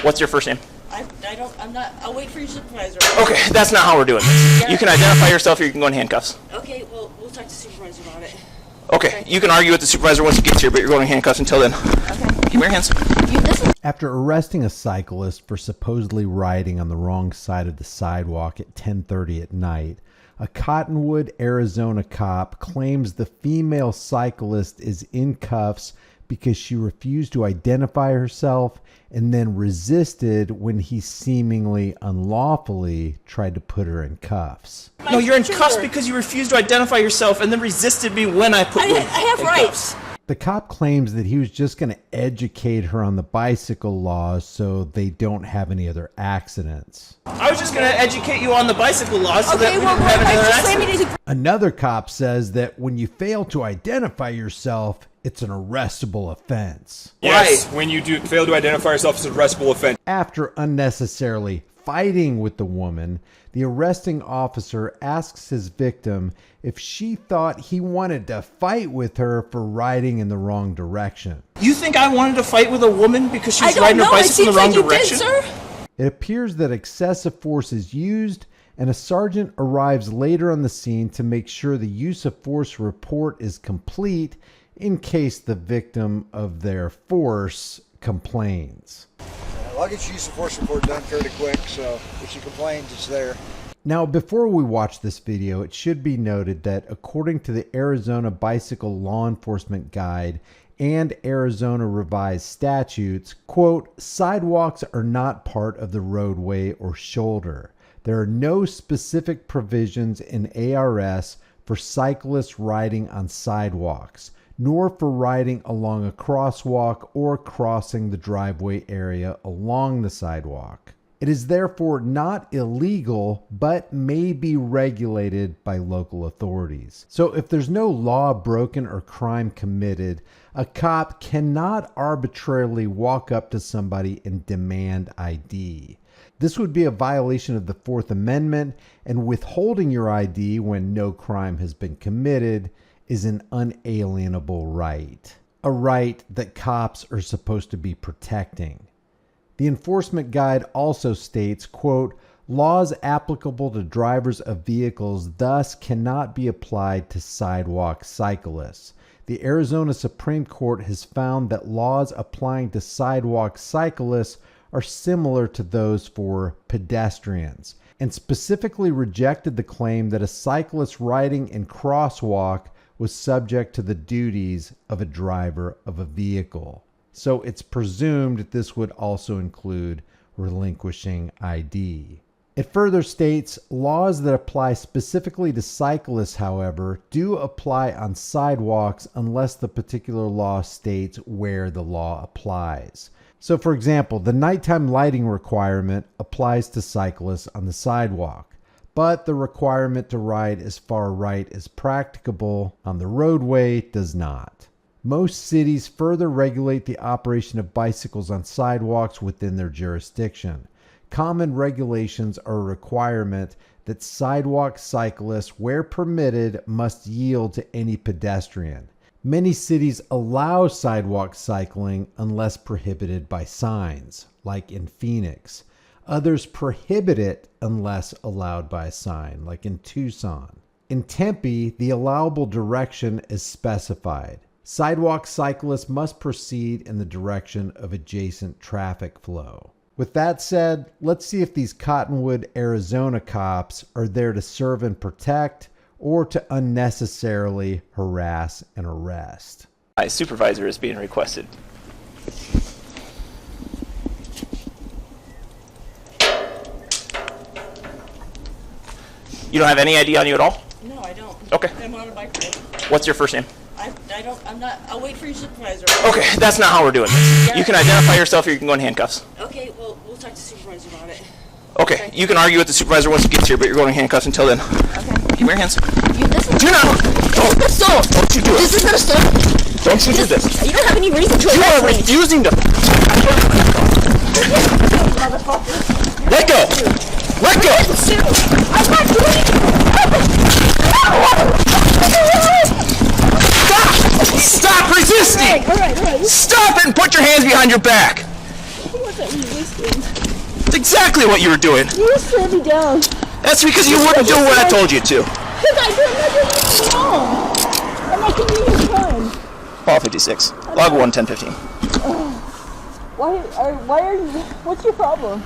What's your first name? I'll wait for your supervisor. Okay, that's not how we're doing this. You can identify yourself or you can go in handcuffs. Okay, well, we'll talk to the supervisor about it. Okay, you can argue with the supervisor once he gets here, but you're going in handcuffs until then. Okay. Give me your hands. After arresting a cyclist for supposedly riding on the wrong side of the sidewalk at 10:30 at night, a Cottonwood, Arizona cop claims the female cyclist is in cuffs because she refused to identify herself and then resisted when he seemingly unlawfully tried to put her in cuffs. No, you're in cuffs because you refused to identify yourself and then resisted me when I put you in cuffs. I have rights. The cop claims that he was just going to educate her on the bicycle laws so they don't have any other accidents. I was just going to educate you on the bicycle laws so that we didn't have any other accidents. Another cop says that when you fail to identify yourself, it's an arrestable offense. Yes, when you do fail to identify yourself, it's an arrestable offense. After unnecessarily fighting with the woman, the arresting officer asks his victim if she thought he wanted to fight with her for riding in the wrong direction. You think I wanted to fight with a woman because she was riding her bicycle in the wrong direction? It appears that excessive force is used, and a sergeant arrives later on the scene to make sure the use of force report is complete in case the victim of their force complains. I'll get your use of force report done fairly quick, so if she complains, it's there. Now, before we watch this video, it should be noted that according to the Arizona Bicycle Law Enforcement Guide and Arizona Revised Statutes, quote, sidewalks are not part of the roadway or shoulder. There are no specific provisions in ARS for cyclists riding on sidewalks, nor for riding along a crosswalk or crossing the driveway area along the sidewalk. It is therefore not illegal, but may be regulated by local authorities. So if there's no law broken or crime committed, a cop cannot arbitrarily walk up to somebody and demand ID. This would be a violation of the Fourth Amendment, and withholding your ID when no crime has been committed is an unalienable right. A right that cops are supposed to be protecting. The enforcement guide also states, quote, laws applicable to drivers of vehicles thus cannot be applied to sidewalk cyclists. The Arizona Supreme Court has found that laws applying to sidewalk cyclists are similar to those for pedestrians, and specifically rejected the claim that a cyclist riding in crosswalk was subject to the duties of a driver of a vehicle. So it's presumed this would also include relinquishing ID. It further states, laws that apply specifically to cyclists, however, do apply on sidewalks unless the particular law states where the law applies. So for example, the nighttime lighting requirement applies to cyclists on the sidewalk, but the requirement to ride as far right as practicable on the roadway does not. Most cities further regulate the operation of bicycles on sidewalks within their jurisdiction. Common regulations are a requirement that sidewalk cyclists, where permitted, must yield to any pedestrian. Many cities allow sidewalk cycling unless prohibited by signs, like in Phoenix. Others prohibit it unless allowed by a sign, like in Tucson. In Tempe, the allowable direction is specified. Sidewalk cyclists must proceed in the direction of adjacent traffic flow. With that said, let's see if these Cottonwood, Arizona cops are there to serve and protect or to unnecessarily harass and arrest. My supervisor is being requested. You don't have any ID on you at all? No, I don't. Okay. I'm on a bike ride. What's your first name? I'll wait for your supervisor. Okay, that's not how we're doing this. You can identify yourself or you can go in handcuffs. Okay, well, we'll talk to the supervisor about it. Okay, you can argue with the supervisor once he gets here, but you're going in handcuffs until then. Okay. Give me your hands. Do not! Don't you do it. This is not a stop. Don't you do this. You don't have any reason to You are refusing to... Let go! Let go! I'm not doing Stop resisting! All right. Stop it and put your hands behind your back! What's that? That's exactly what you were doing. You just slowed me down. That's because you wouldn't do what I told you to. Because I did nothing wrong. I'm not giving you your time. Paul 56. Log 1, 10, 15. Why are you, what's your problem?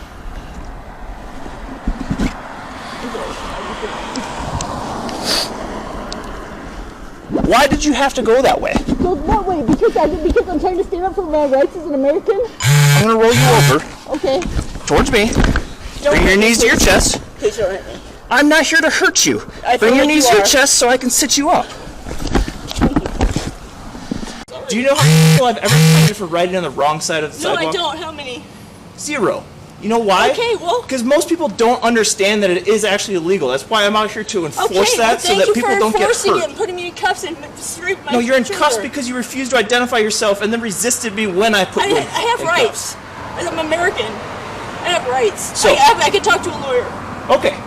Why did you have to go that way? Go that way because I'm trying to stand up for my rights as an American. I'm gonna roll you over. Okay. Towards me. Bring your knees to your chest. Please don't hit me. I'm not here to hurt you. Bring your knees to your chest so I can sit you up. Do you know how many people I've ever cited for riding on the wrong side of the sidewalk? No, I don't. How many? 0. You know why? Okay, well. Because most people don't understand that it is actually illegal. That's why I'm out here to enforce that so that people don't get hurt. Thank you for enforcing it and putting me in cuffs and straight my No, you're in cuffs because you refused to identify yourself and then resisted me when I put you in I have rights. cuffs. I'm American. I have rights. So, I can talk to a lawyer. Okay.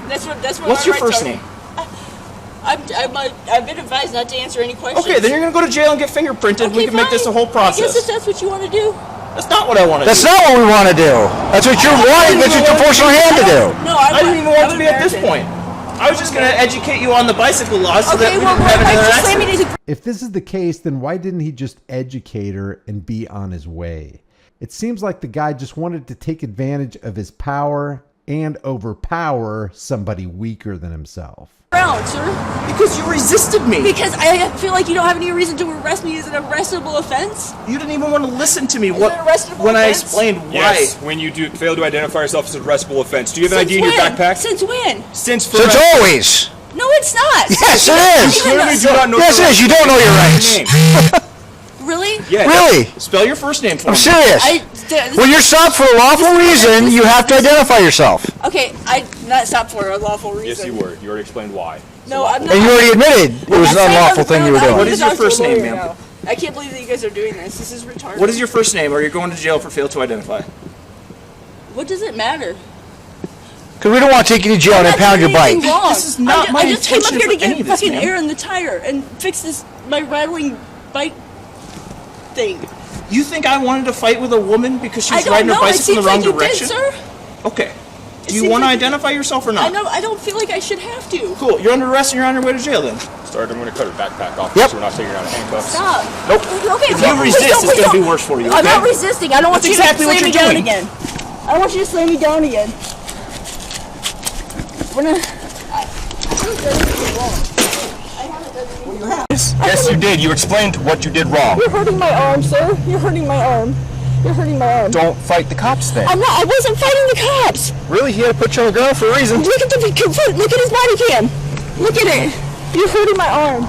That's what What's my your rights first are. name? I've been advised not to answer any questions. Okay, then you're gonna go to jail and get fingerprinted. Okay, we can make this a whole process. I guess if that's what you want to do. That's not what I want to do. That's not what we want to do. That's what you're wanting. That's what you're forcing your hand to do. No, I didn't even want to be at this point. I was just going to educate you on the bicycle laws so that we didn't have another accident. If this is the case, then why didn't he just educate her and be on his way? It seems like the guy just wanted to take advantage of his power and overpower somebody weaker than himself. Around, sir. Because you resisted me. Because I feel like you don't have any reason to arrest me as an arrestable offense. You didn't even want to listen to me Is it an arrestable when I offense? explained why. Yes, when you fail to identify yourself as an arrestable offense. Do you have an ID in your backpack? Since when? Since Since always. No, it's not. Yes, it is. You literally do not know Yes, your it is. You don't know your rights. name. Really? Yes. Really? Spell your first name for I'm me. serious. When you're stopped for a lawful reason, you have to identify yourself. Okay, I not stopped for a lawful reason. Yes, you were. You already explained why. No, I'm not. And you already admitted it was an unlawful thing you were doing. What is your first name, ma'am? I can't believe that you guys are doing this. This is retarded. What is your first name, or you're going to jail for fail to identify? What does it matter? Because we don't want to take you to jail and impound your bike. This is not my I just came up intention here to for any get of this, fucking ma'am. air in the tire and fix this my rattling bike thing. You think I wanted to fight with a woman because I she's don't riding her know. It bicycle in seems the wrong like you direction? did, sir. Okay. Do you seems want to like you identify yourself or not? I don't feel like I should have to. Cool. You're under arrest and you're on your way to jail then. Start. I'm going to cut her backpack off Yep. so we're not taking her out of handcuffs. Stop. Nope. Okay, If you resist, it's going to be worse for you, I'm okay? not resisting. I don't want That's you exactly to what slam me you're down doing. again. I don't want you to slam me down again. We're gonna. Yes, you did. You explained what you did wrong. You're hurting my arm, sir. You're hurting my arm. You're hurting my arm. Don't fight the cops then. I'm not. I wasn't fighting the cops. Really? He had to put you on the ground for a reason. Look at the look at his body cam. Look at it. You're hurting my arm.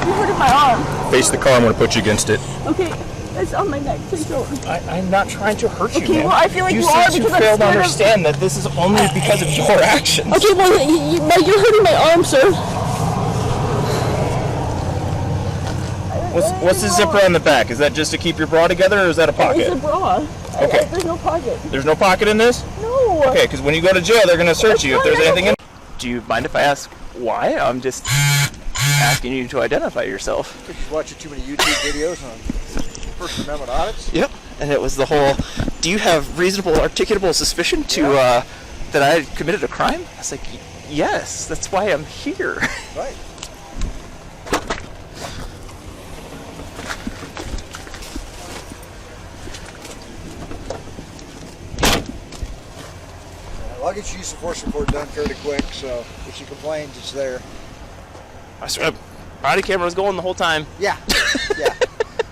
You're hurting my arm. Face the car. I'm going to put you against it. Okay, it's on my neck. Take it over. I'm not trying to hurt you, Okay, man. well, I feel like you are said because you I'm failed to scared of- understand that this is only because of your actions. Okay, well, you're hurting my arm, sir. What's the zipper on the back? Is that just to keep your bra together, or is that a It's pocket? a bra. Okay. There's no pocket. There's no pocket in this? No. Okay, because when you go to jail, they're going to search That's you if fine, there's I don't anything in. Do you mind if I ask why? I'm just asking you to identify yourself. Because you're watching too many YouTube videos on First Amendment audits. Yep. And it was the whole, do you have reasonable articulable suspicion to that I committed a crime? I was like, yes, that's why I'm here. Right. Well, I'll get your use of force report done fairly quick, so if she complains, it's there. I swear, body camera was going the whole time. Yeah, yeah.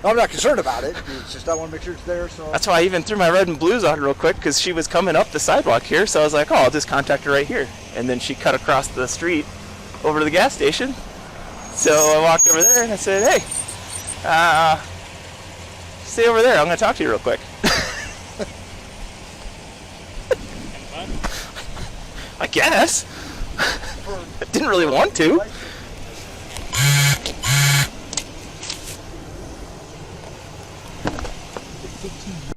No, I'm not concerned about it. It's just I want to make sure it's there. So That's why I even threw my red and blues on real quick, because she was coming up the sidewalk here, so I was like, oh, I'll just contact her right here. And then she cut across the street over to the gas station. So I walked over there and I said, hey, stay over there. I'm going to talk to you real quick. I guess. I didn't really want to.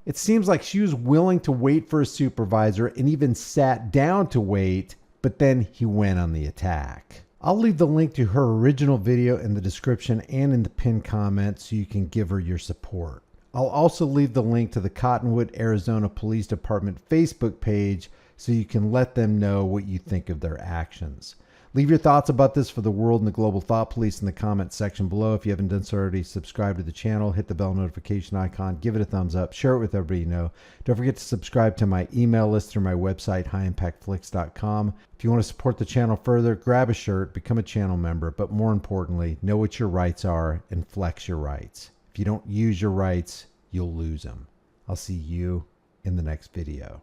It seems like she was willing to wait for a supervisor and even sat down to wait, but then he went on the attack. I'll leave the link to her original video in the description and in the pinned comment so you can give her your support. I'll also leave the link to the Cottonwood, Arizona Police Department Facebook page so you can let them know what you think of their actions. Leave your thoughts about this for the world and the global thought police in the comments section below. If you haven't done so already, subscribe to the channel, hit the bell notification icon, give it a thumbs up, share it with everybody you know. Don't forget to subscribe to my email list through my website, highimpactflix.com. If you want to support the channel further, grab a shirt, become a channel member, but more importantly, know what your rights are and flex your rights. If you don't use your rights, you'll lose them. I'll see you in the next video.